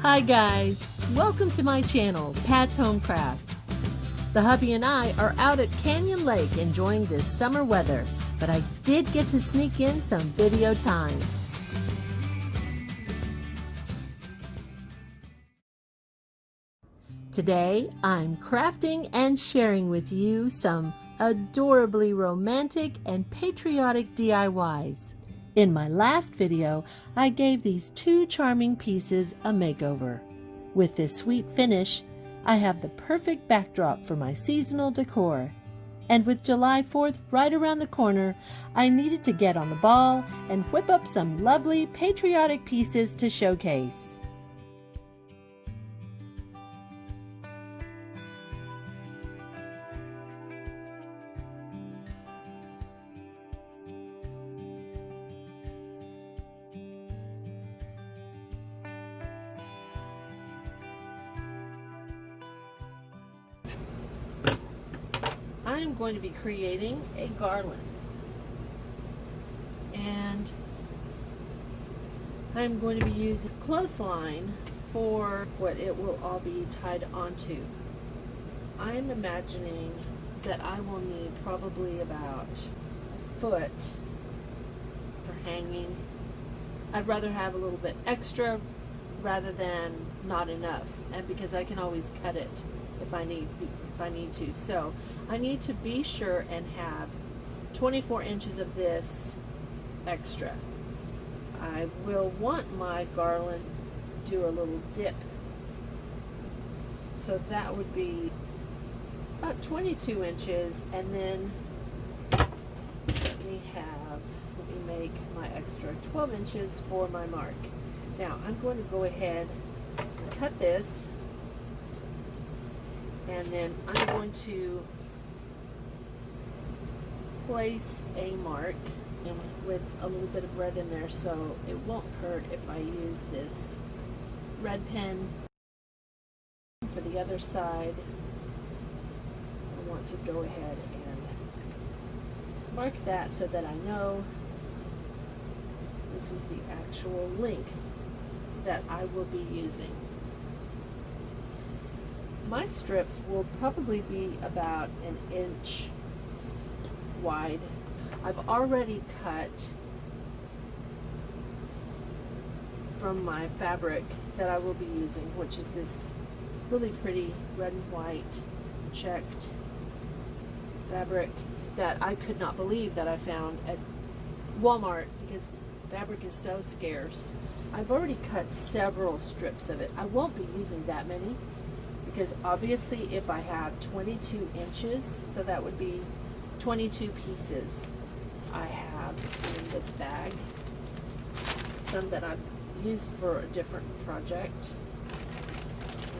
Hi guys, welcome to my channel, Pat's Homecraft. The hubby and I are out at Canyon Lake enjoying this summer weather, but I did get to sneak in some video time. Today, I'm crafting and sharing with you some adorably romantic and patriotic DIYs. In my last video, I gave these two charming pieces a makeover. With this sweet finish, I have the perfect backdrop for my seasonal decor. And with July 4th right around the corner, I needed to get on the ball and whip up some lovely patriotic pieces to showcase. I am going to be creating a garland, and I'm going to be using a clothesline for what it will all be tied onto. I'm imagining that I will need probably about a foot for hanging. I'd rather have a little bit extra rather than not enough, and because I can always cut it if I need to. So I need to be sure and have 24 inches of this extra. I will want my garland to do a little dip, so that would be about 22 inches, and then let me make my extra 12 inches for my mark. Now I'm going to go ahead and cut this, and then I'm going to place a mark with a little bit of red in there, so it won't hurt if I use this red pen. For the other side, I want to go ahead and mark that so that I know this is the actual length that I will be using. My strips will probably be about an inch wide. I've already cut from my fabric that I will be using, which is this really pretty red and white checked fabric that I could not believe that I found at Walmart, because fabric is so scarce. I've already cut several strips of it. I won't be using that many, because obviously if I have 22 inches, so that would be 22 pieces I have in this bag. Some that I've used for a different project,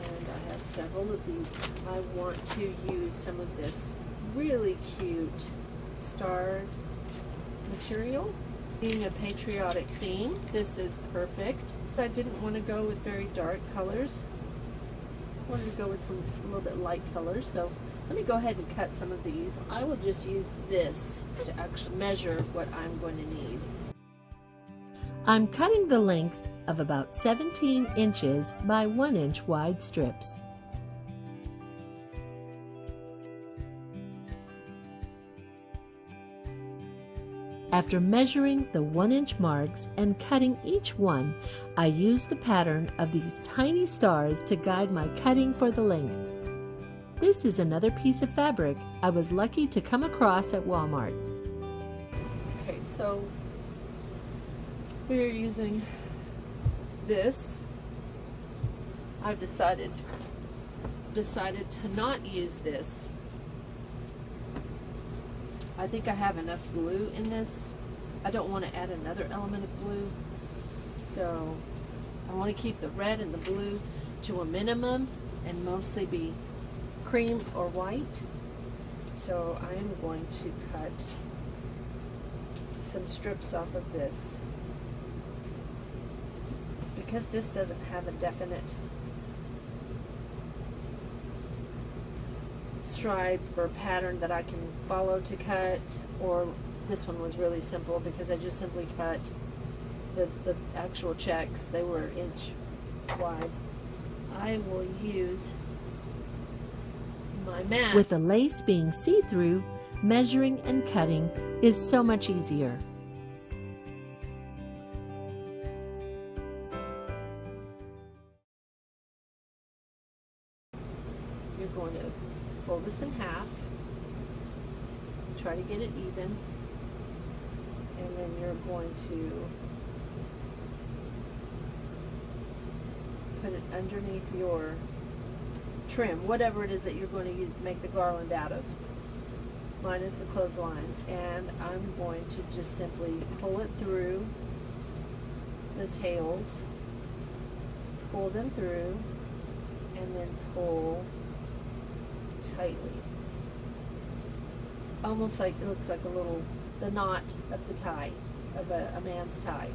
and I have several of these. I want to use some of this really cute star material. Being a patriotic theme, this is perfect. I didn't want to go with very dark colors. I wanted to go with some a little bit light colors, so let me go ahead and cut some of these. I will just use this to actually measure what I'm going to need. I'm cutting the length of about 17 inches by 1 inch wide strips. After measuring the 1 inch marks and cutting each one, I use the pattern of these tiny stars to guide my cutting for the length. This is another piece of fabric I was lucky to come across at Walmart. Okay, so we're using this. I've decided to not use this. I think I have enough glue in this. I don't want to add another element of glue, so I want to keep the red and the blue to a minimum and mostly be cream or white. So I am going to cut some strips off of this. Because this doesn't have a definite stripe or pattern that I can follow to cut, or this one was really simple because I just simply cut the actual checks. They were an inch wide. I will use my mat. With the lace being see-through, measuring and cutting is so much easier. You're going to fold this in half, try to get it even, and then you're going to put it underneath your trim, whatever it is that you're going to make the garland out of. Mine is the clothesline, and I'm going to just simply pull it through the tails, pull them through, and then pull tightly. Almost like it looks like a little, the knot of the tie, of a man's tie.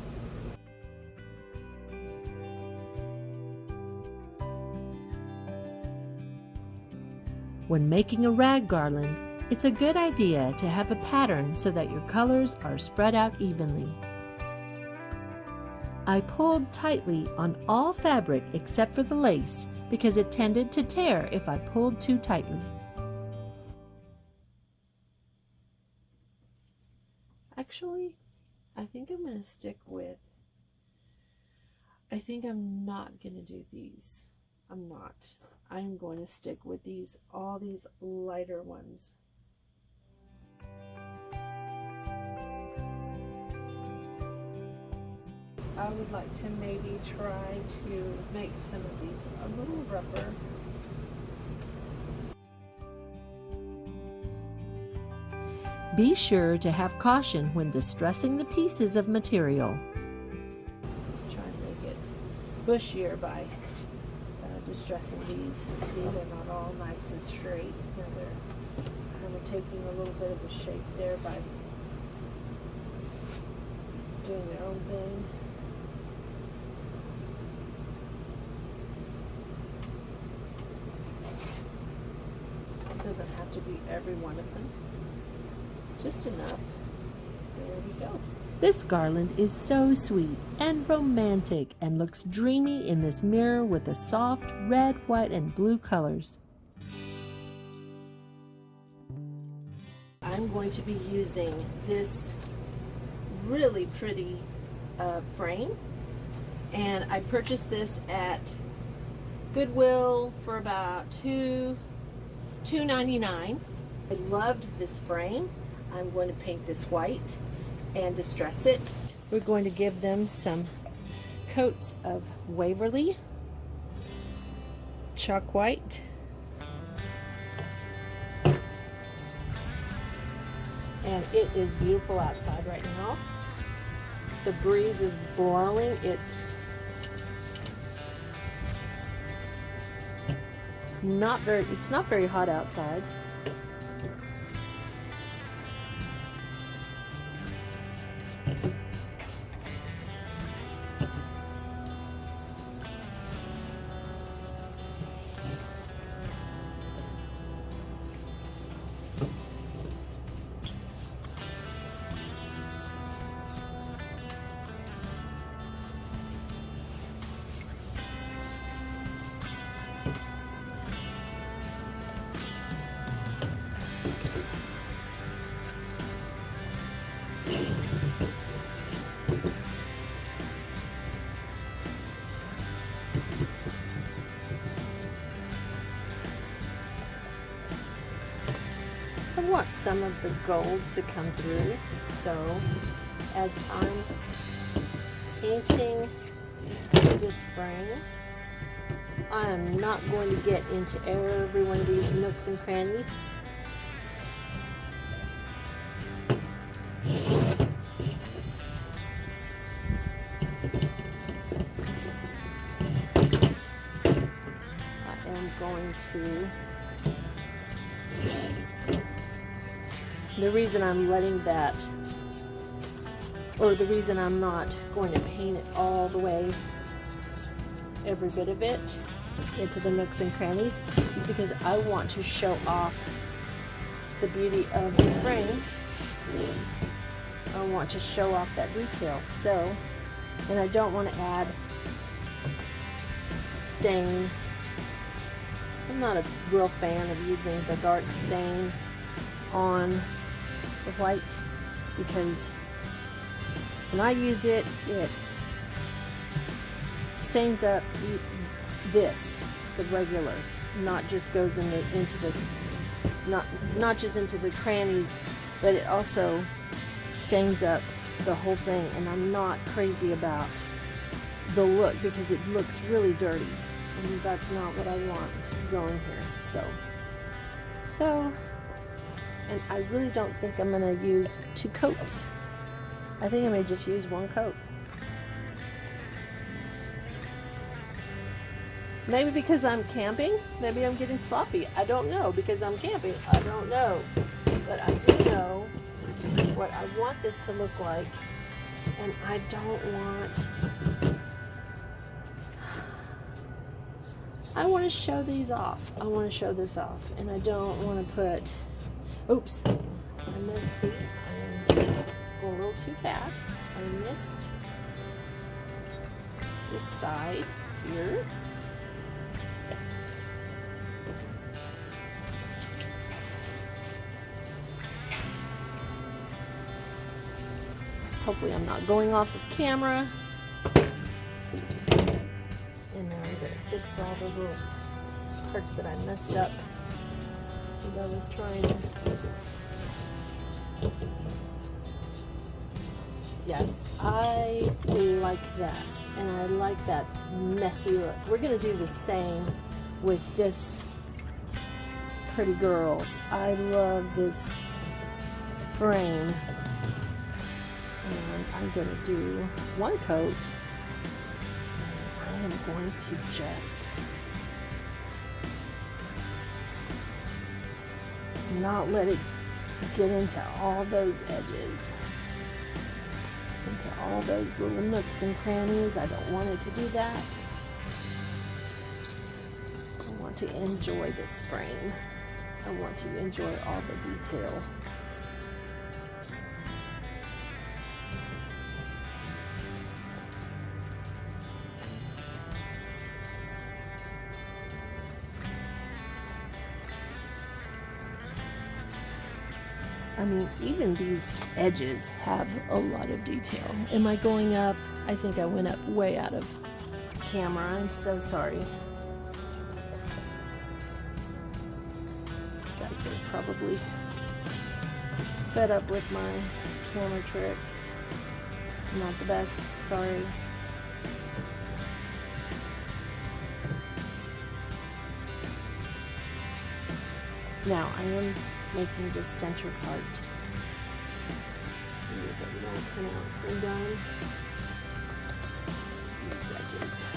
When making a rag garland, it's a good idea to have a pattern so that your colors are spread out evenly. I pulled tightly on all fabric except for the lace because it tended to tear if I pulled too tightly. Actually, I think I'm going to stick with, I think I'm not going to do these. I'm not. I'm going to stick with these, all these lighter ones. I would like to maybe try to make some of these a little rougher. Be sure to have caution when distressing the pieces of material. Just trying to make it bushier by distressing these. And see, they're not all nice and straight. Now they're kind of taking a little bit of a shape there by doing their own thing. It doesn't have to be every one of them. Just enough. There we go. This garland is so sweet and romantic and looks dreamy in this mirror with the soft red, white, and blue colors. I'm going to be using this really pretty frame, and I purchased this at Goodwill for about $2.99. I loved this frame. I'm going to paint this white and distress it. We're going to give them some coats of Waverly chalk white, and it is beautiful outside right now. The breeze is blowing. It's not very hot outside. I want some of the gold to come through, so as I'm painting this frame, I am not going to get into every one of these nooks and crannies. I am going to, the reason I'm letting that, or the reason I'm not going to paint it all the way, every bit of it, into the nooks and crannies, is because I want to show off the beauty of the frame. I want to show off that detail. So, and I don't want to add stain I'm not a real fan of using the dark stain on the white, because when I use it, it stains up this, the regular, not just goes into the not just into the crannies, but it also stains up the whole thing, and I'm not crazy about the look because it looks really dirty, and that's not what I want going here. So and I really don't think I'm gonna use 2 coats. I think I may just use 1 coat. Maybe because I'm camping, maybe I'm getting sloppy. I don't know, because I'm camping. I don't know. But I do know what I want this to look like, and I don't want... I want to show these off. I want to show this off, and I don't want to put... Oops. I missed, see, I am going a little too fast. I missed this side here. Hopefully I'm not going off of camera. And now I'm going to fix all those little parts that I messed up and I was trying to... Yes, I like that, and I like that messy look. We're going to do the same with this pretty girl. I love this frame. And I'm going to do 1 coat. And I am going to just not let it get into all those edges, into all those little nooks and crannies. I don't want it to do that. I want to enjoy this frame. I want to enjoy all the detail. I mean, even these edges have a lot of detail. Am I going up? I think I went up way out of camera. I'm so sorry. Guys are probably fed up with my camera tricks. Not the best, sorry. Now, I am making the center part a little bit more pronounced and done. These edges.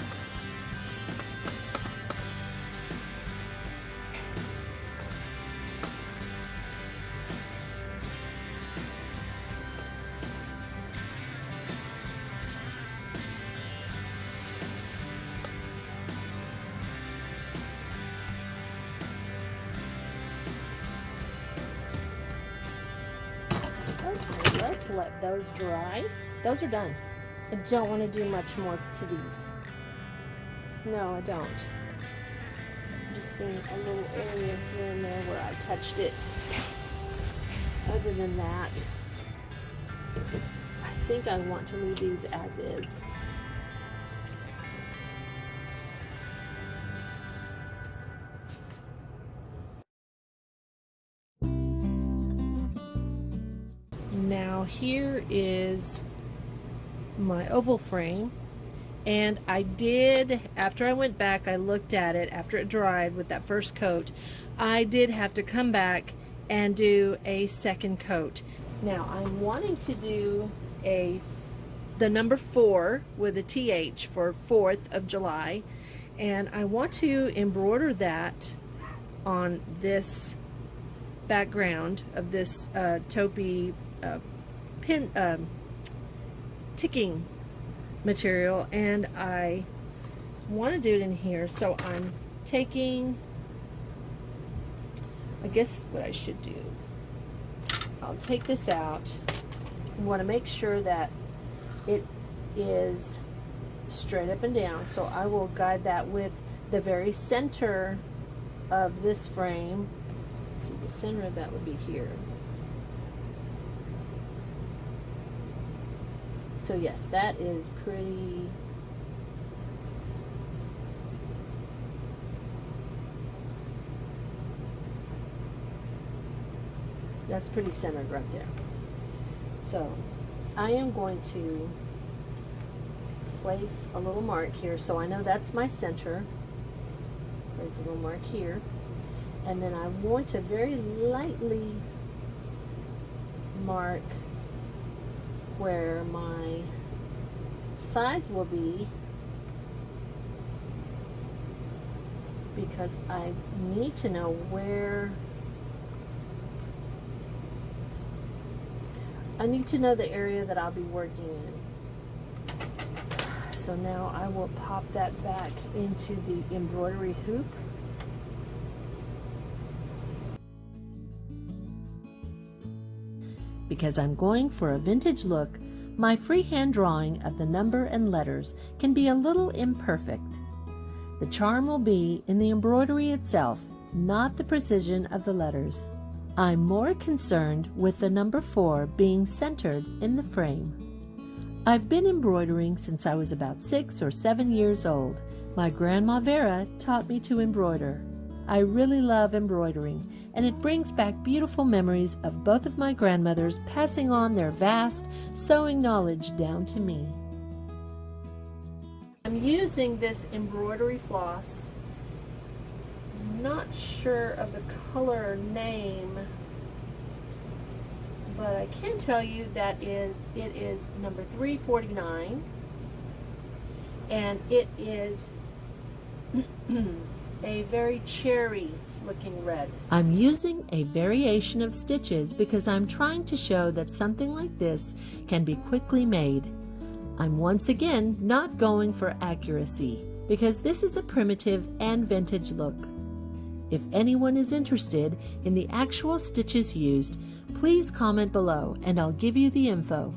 Okay, let's let those dry. Those are done. I don't want to do much more to these. No, I don't. I'm just seeing a little area here and there where I touched it. Other than that, I think I want to leave these as is. Now here is my oval frame, and I did, after I went back, I looked at it after it dried with that first coat. I did have to come back and do a second coat. Now I'm wanting to do the number 4 with a TH for 4th of July, and I want to embroider that on this background of this taupey ticking material, and I want to do it in here. So I'm taking, I guess what I should do is I'll take this out. I want to make sure that it is straight up and down, so I will guide that with the very center of this frame. Let's see, the center of that would be here. So yes, that is pretty. That's pretty centered right there. So I am going to place a little mark here, so I know that's my center. Place a little mark here, and then I want to very lightly mark where my sides will be, because I need to know where. I need to know the area that I'll be working in. So now I will pop that back into the embroidery hoop. Because I'm going for a vintage look, my freehand drawing of the number and letters can be a little imperfect. The charm will be in the embroidery itself, not the precision of the letters. I'm more concerned with the number 4 being centered in the frame. I've been embroidering since I was about 6 or 7 years old. My grandma Vera taught me to embroider. I really love embroidering, and it brings back beautiful memories of both of my grandmothers passing on their vast sewing knowledge down to me. I'm using this embroidery floss. Not sure of the color name, but I can tell you that it is number 349, and it is a very cherry looking red. I'm using a variation of stitches because I'm trying to show that something like this can be quickly made. I'm once again not going for accuracy because this is a primitive and vintage look. If anyone is interested in the actual stitches used, please comment below and I'll give you the info.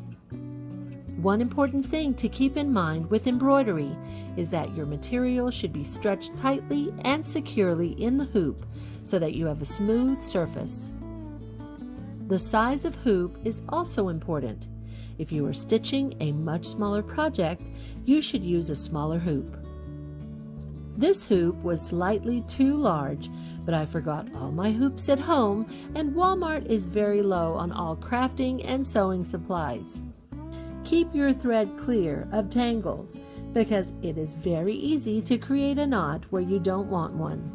One important thing to keep in mind with embroidery is that your material should be stretched tightly and securely in the hoop so that you have a smooth surface. The size of hoop is also important. If you are stitching a much smaller project, you should use a smaller hoop. This hoop was slightly too large, but I forgot all my hoops at home, and Walmart is very low on all crafting and sewing supplies. Keep your thread clear of tangles because it is very easy to create a knot where you don't want one.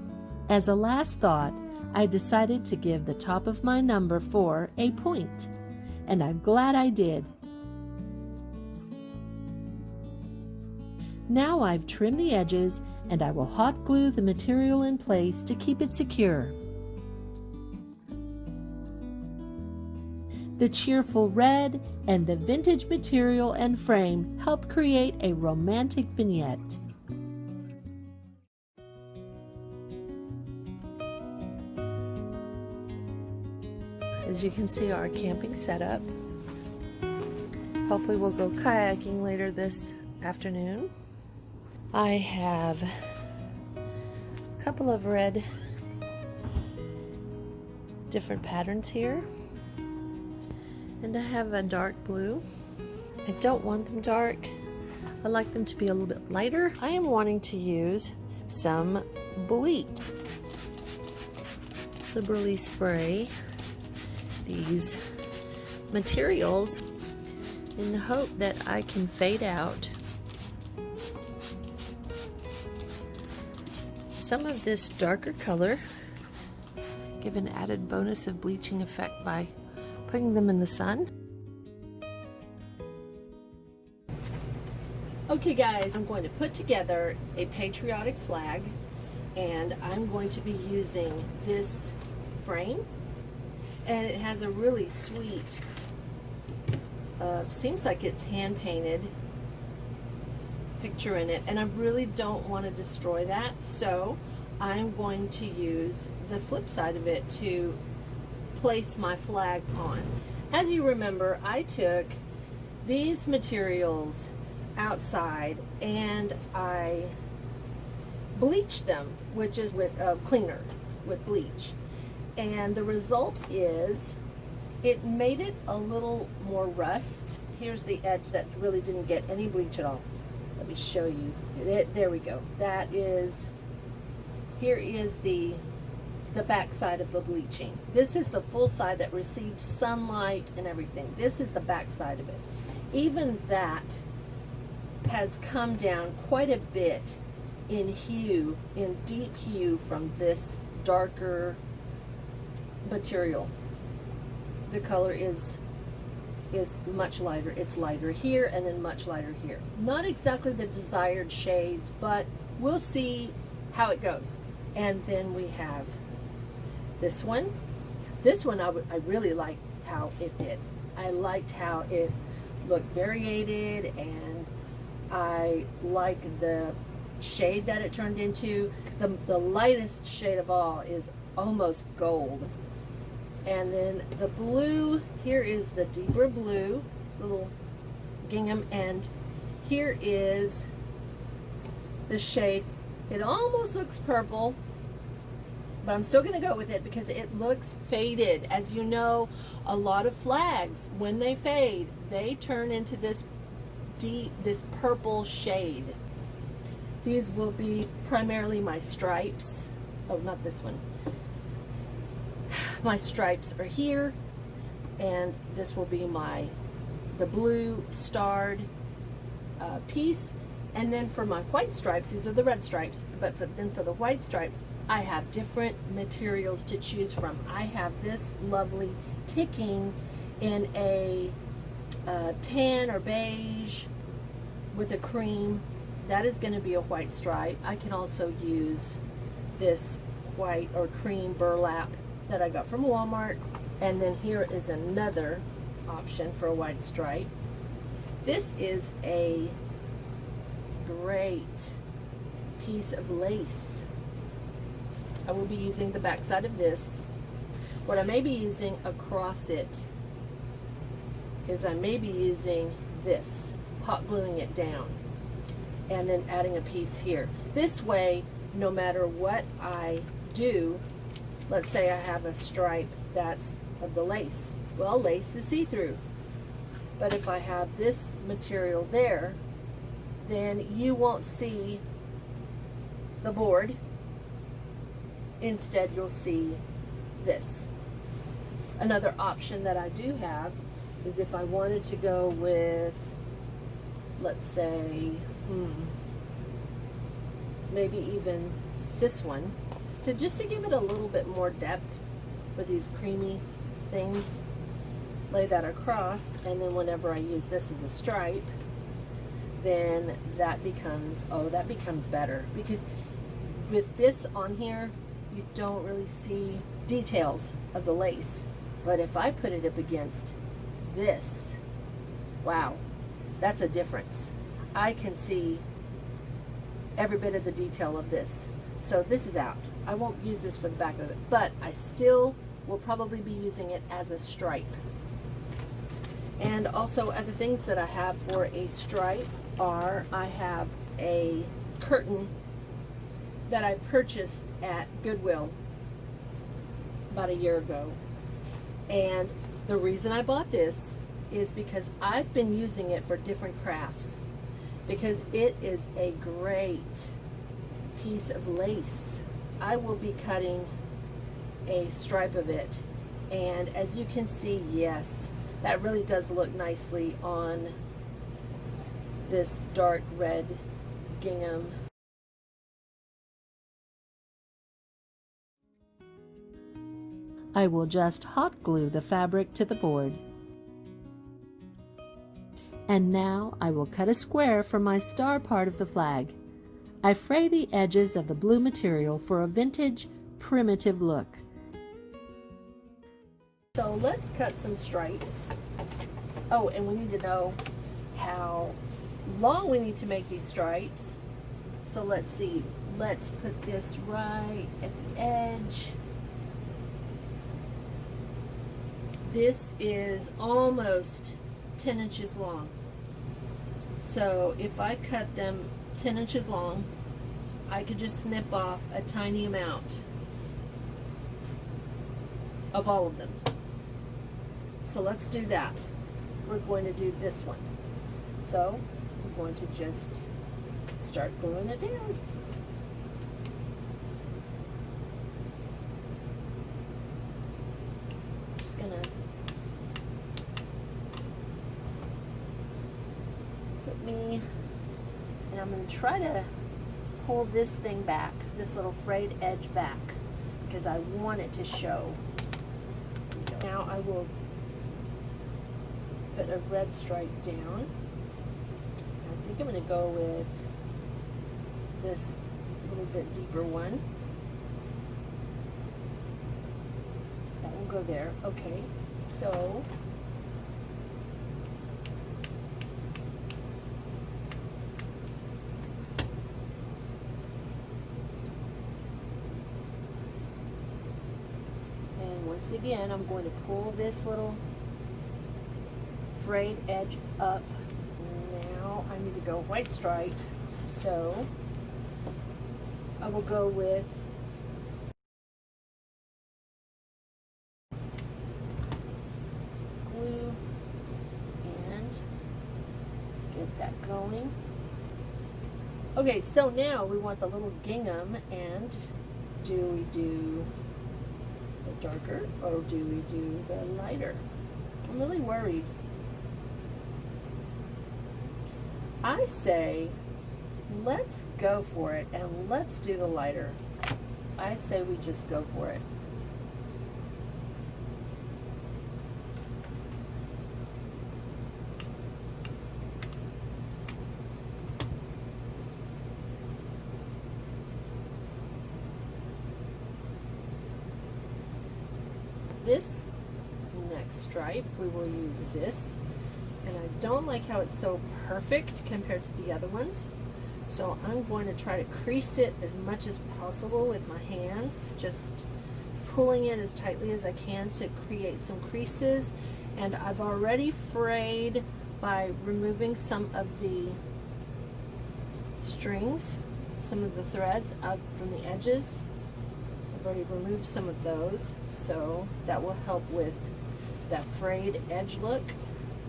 As a last thought, I decided to give the top of my number 4 a point, and I'm glad I did. Now I've trimmed the edges and I will hot glue the material in place to keep it secure. The cheerful red and the vintage material and frame help create a romantic vignette. As you can see, our camping setup. Hopefully we'll go kayaking later this afternoon. I have a couple of red different patterns here, and I have a dark blue. I don't want them dark. I like them to be a little bit lighter. I am wanting to use some bolete. Liberally spray these materials in the hope that I can fade out some of this darker color, give an added bonus of bleaching effect by putting them in the sun. Okay guys, I'm going to put together a patriotic flag, and I'm going to be using this frame, and it has a really sweet, seems like it's hand painted picture in it, and I really don't want to destroy that, so I'm going to use the flip side of it to place my flag on. As you remember, I took these materials outside and I bleached them, which is with a cleaner. with bleach. And the result is it made it a little more rust. Here's the edge that really didn't get any bleach at all. Let me show you. There we go. Here is the back side of the bleaching. This is the full side that received sunlight and everything. This is the back side of it. Even that has come down quite a bit in hue, in deep hue from this darker material. The color is much lighter. It's lighter here and then much lighter here. Not exactly the desired shades, but we'll see how it goes. And then we have this one. This one I really liked how it did. I liked how it looked variated, and I like the shade that it turned into. The lightest shade of all is almost gold. And then the blue, here is the deeper blue, little gingham, and here is the shade. It almost looks purple, but I'm still going to go with it because it looks faded. As you know, a lot of flags, when they fade, they turn into this purple shade. These will be primarily my stripes. Oh, not this one. My stripes are here, and this will be the blue starred piece. And then for my white stripes, these are the red stripes, but then for the white stripes, I have different materials to choose from. I have this lovely ticking in a tan or beige with a cream. That is going to be a white stripe. I can also use this white or cream burlap that I got from Walmart. And then here is another option for a white stripe. This is a great piece of lace. I will be using the back side of this. What I may be using across it is I may be using this, hot gluing it down, and then adding a piece here. This way, no matter what I do, let's say I have a stripe that's of the lace. Well, lace is see-through. But if I have this material there, then you won't see the board. Instead, you'll see this. Another option that I do have is if I wanted to go with, let's say, maybe even this one, just to give it a little bit more depth for these creamy things. Lay that across, and then whenever I use this as a stripe, then that becomes better, because with this on here, you don't really see details of the lace. But if I put it up against this, wow, that's a difference. I can see every bit of the detail of this. So this is out. I won't use this for the back of it, but I still will probably be using it as a stripe. And also other things that I have for a stripe are, I have a curtain that I purchased at Goodwill about a year ago. And the reason I bought this is because I've been using it for different crafts, because it is a great piece of lace. I will be cutting a stripe of it, and as you can see, yes, that really does look nicely on this dark red gingham. I will just hot glue the fabric to the board. And now I will cut a square for my star part of the flag. I fray the edges of the blue material for a vintage, primitive look. So let's cut some stripes. Oh, and we need to know how long we need to make these stripes. So let's see. Let's put this right at the edge. This is almost 10 inches long. So if I cut them 10 inches long, I could just snip off a tiny amount of all of them. So let's do that. We're going to do this one. So I'm going to just start gluing it down. Just gonna put me, and I'm gonna try to pull this thing back, this little frayed edge back, because I want it to show. Now I will put a red stripe down. I think I'm going to go with this little bit deeper one. That will go there. Okay, so and once again I'm going to pull this little frayed edge up. Now I need to go white stripe, so I will go with glue and get that going. Okay, so now we want the little gingham, and do we do the darker or do we do the lighter? I'm really worried. I say, let's go for it and let's do the lighter. I say we just go for it. This next stripe, we will use this. And I don't like how it's so perfect compared to the other ones. So I'm going to try to crease it as much as possible with my hands, just pulling it as tightly as I can to create some creases. And I've already frayed by removing some of the strings, some of the threads out from the edges. I've already removed some of those, so that will help with that frayed edge look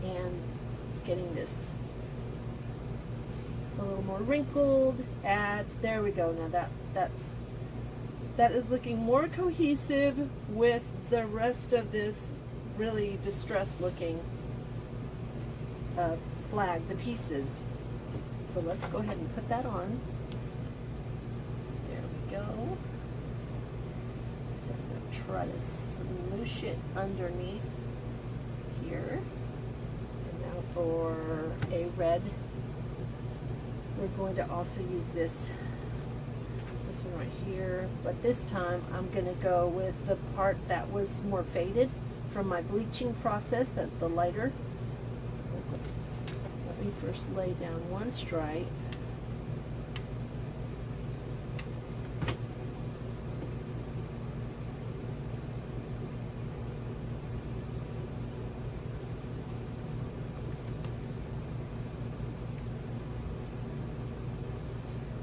and getting this a little more wrinkled. There we go. Now that is looking more cohesive with the rest of this really distressed looking flag, the pieces. So let's go ahead and put that on. There we go. So I'm going to try to smoosh it underneath here. And now for a red, we're going to also use this one right here, but this time I'm going to go with the part that was more faded from my bleaching process, that the lighter. Let me first lay down one stripe.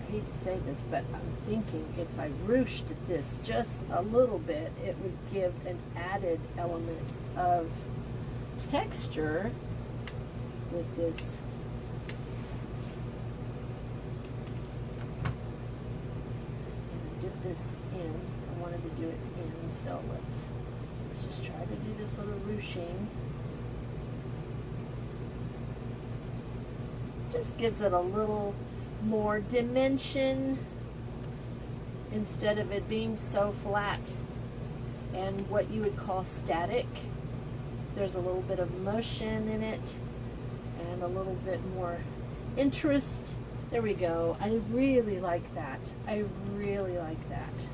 I hate to say this, but I'm thinking if I ruched this just a little bit, it would give an added element of texture with this. And I did this in, I wanted to do it in, so let's just try to do this little ruching. Just gives it a little more dimension instead of it being so flat and what you would call static. There's a little bit of motion in it and a little bit more interest. There we go. I really like that. I really like that.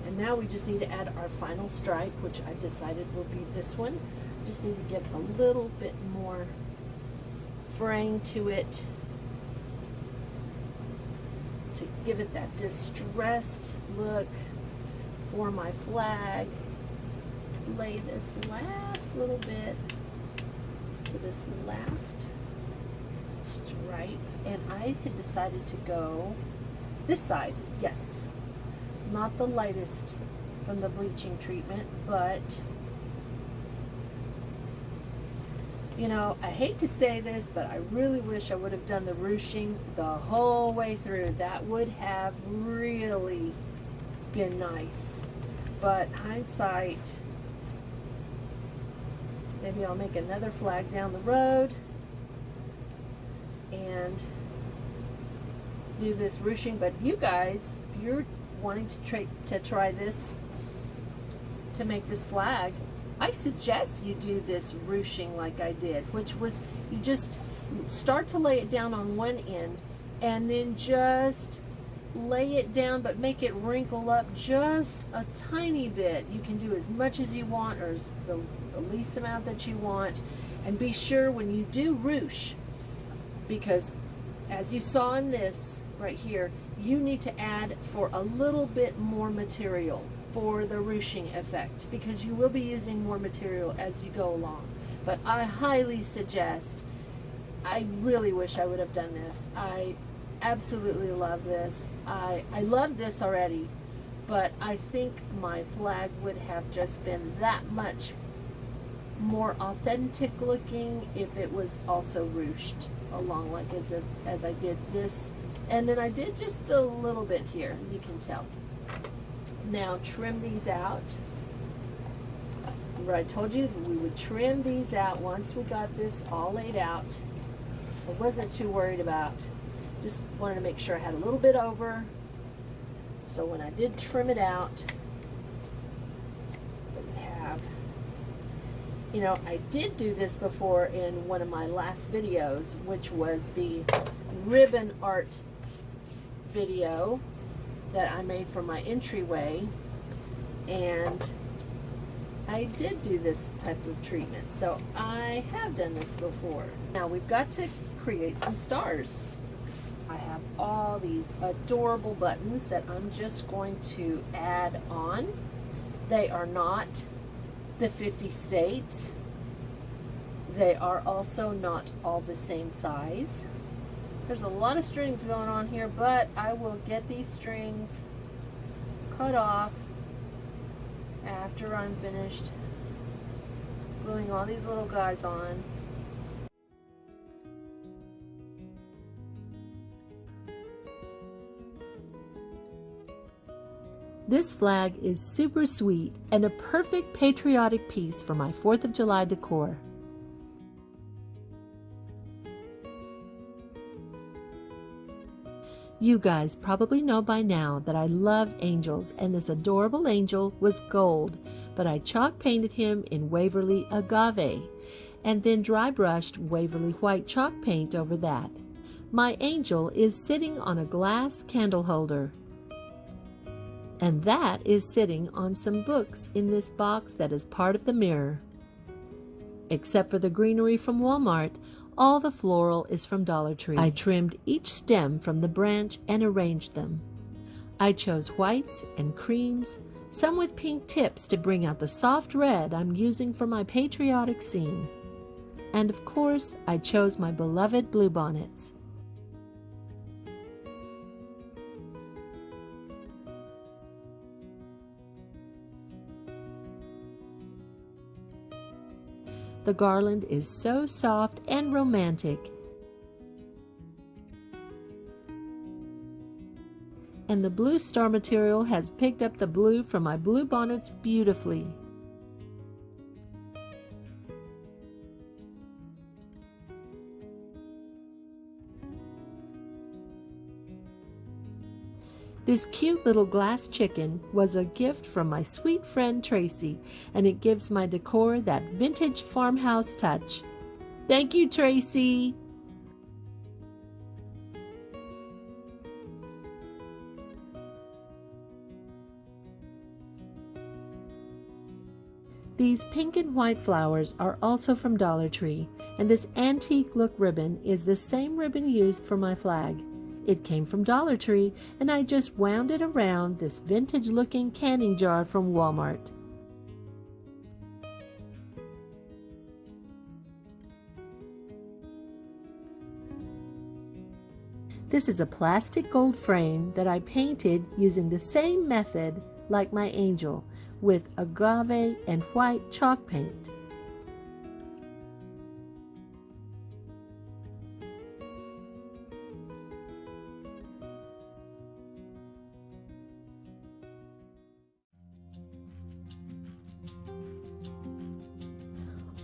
And now we just need to add our final stripe, which I've decided will be this one. Just need to give a little bit more fraying to it to give it that distressed look for my flag. Lay this last little bit for this last stripe, and I had decided to go this side, yes, not the lightest from the bleaching treatment, but you know, I hate to say this, but I really wish I would have done the ruching the whole way through. That would have really been nice. But hindsight, maybe I'll make another flag down the road and do this ruching. But you guys, if you're wanting to try this, to make this flag, I suggest you do this ruching like I did, which was you just start to lay it down on one end and then just lay it down, but make it wrinkle up just a tiny bit. You can do as much as you want, or the least amount that you want, and be sure when you do ruche, because as you saw in this right here, you need to add for a little bit more material for the ruching effect, because you will be using more material as you go along. But I highly suggest, I really wish I would have done this. I absolutely love this. I love this already, but I think my flag would have just been that much more authentic looking if it was also ruched along, like as I did this. And then I did just a little bit here, as you can tell. Now trim these out. Remember I told you that we would trim these out once we got this all laid out. I wasn't too worried about, just wanted to make sure I had a little bit over. So when I did trim it out, we have, you know, I did do this before in one of my last videos, which was the ribbon art video that I made for my entryway, and I did do this type of treatment, so I have done this before. Now we've got to create some stars. I have all these adorable buttons that I'm just going to add on. They are not the 50 states. They are also not all the same size. There's a lot of strings going on here, but I will get these strings cut off after I'm finished gluing all these little guys on. This flag is super sweet and a perfect patriotic piece for my 4th of July decor. You guys probably know by now that I love angels, and this adorable angel was gold, but I chalk painted him in Waverly Agave and then dry brushed Waverly white chalk paint over that. My angel is sitting on a glass candle holder, and that is sitting on some books in this box that is part of the mirror. Except for the greenery from Walmart, all the floral is from Dollar Tree. I trimmed each stem from the branch and arranged them. I chose whites and creams, some with pink tips to bring out the soft red I'm using for my patriotic scene. And of course, I chose my beloved bluebonnets. The garland is so soft and romantic, and the blue star material has picked up the blue from my blue bonnets beautifully. This cute little glass chicken was a gift from my sweet friend Tracy, and it gives my decor that vintage farmhouse touch. Thank you, Tracy! These pink and white flowers are also from Dollar Tree, and this antique look ribbon is the same ribbon used for my flag. It came from Dollar Tree, and I just wound it around this vintage-looking canning jar from Walmart. This is a plastic gold frame that I painted using the same method like my angel, with agave and white chalk paint.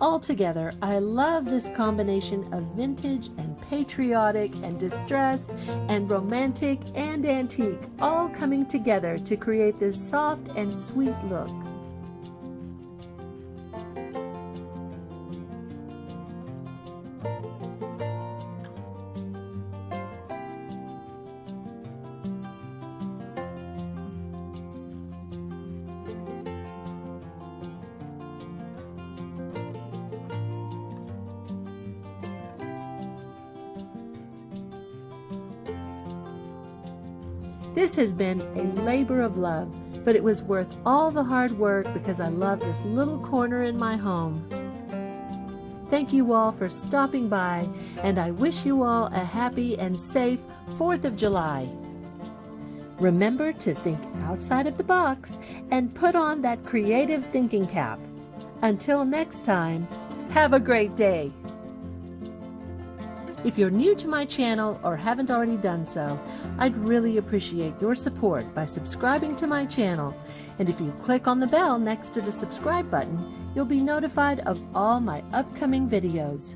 Altogether, I love this combination of vintage and patriotic and distressed and romantic and antique, all coming together to create this soft and sweet look. This has been a labor of love, but it was worth all the hard work because I love this little corner in my home. Thank you all for stopping by, and I wish you all a happy and safe 4th of July. Remember to think outside of the box and put on that creative thinking cap. Until next time, have a great day. If you're new to my channel or haven't already done so, I'd really appreciate your support by subscribing to my channel. And if you click on the bell next to the subscribe button, you'll be notified of all my upcoming videos.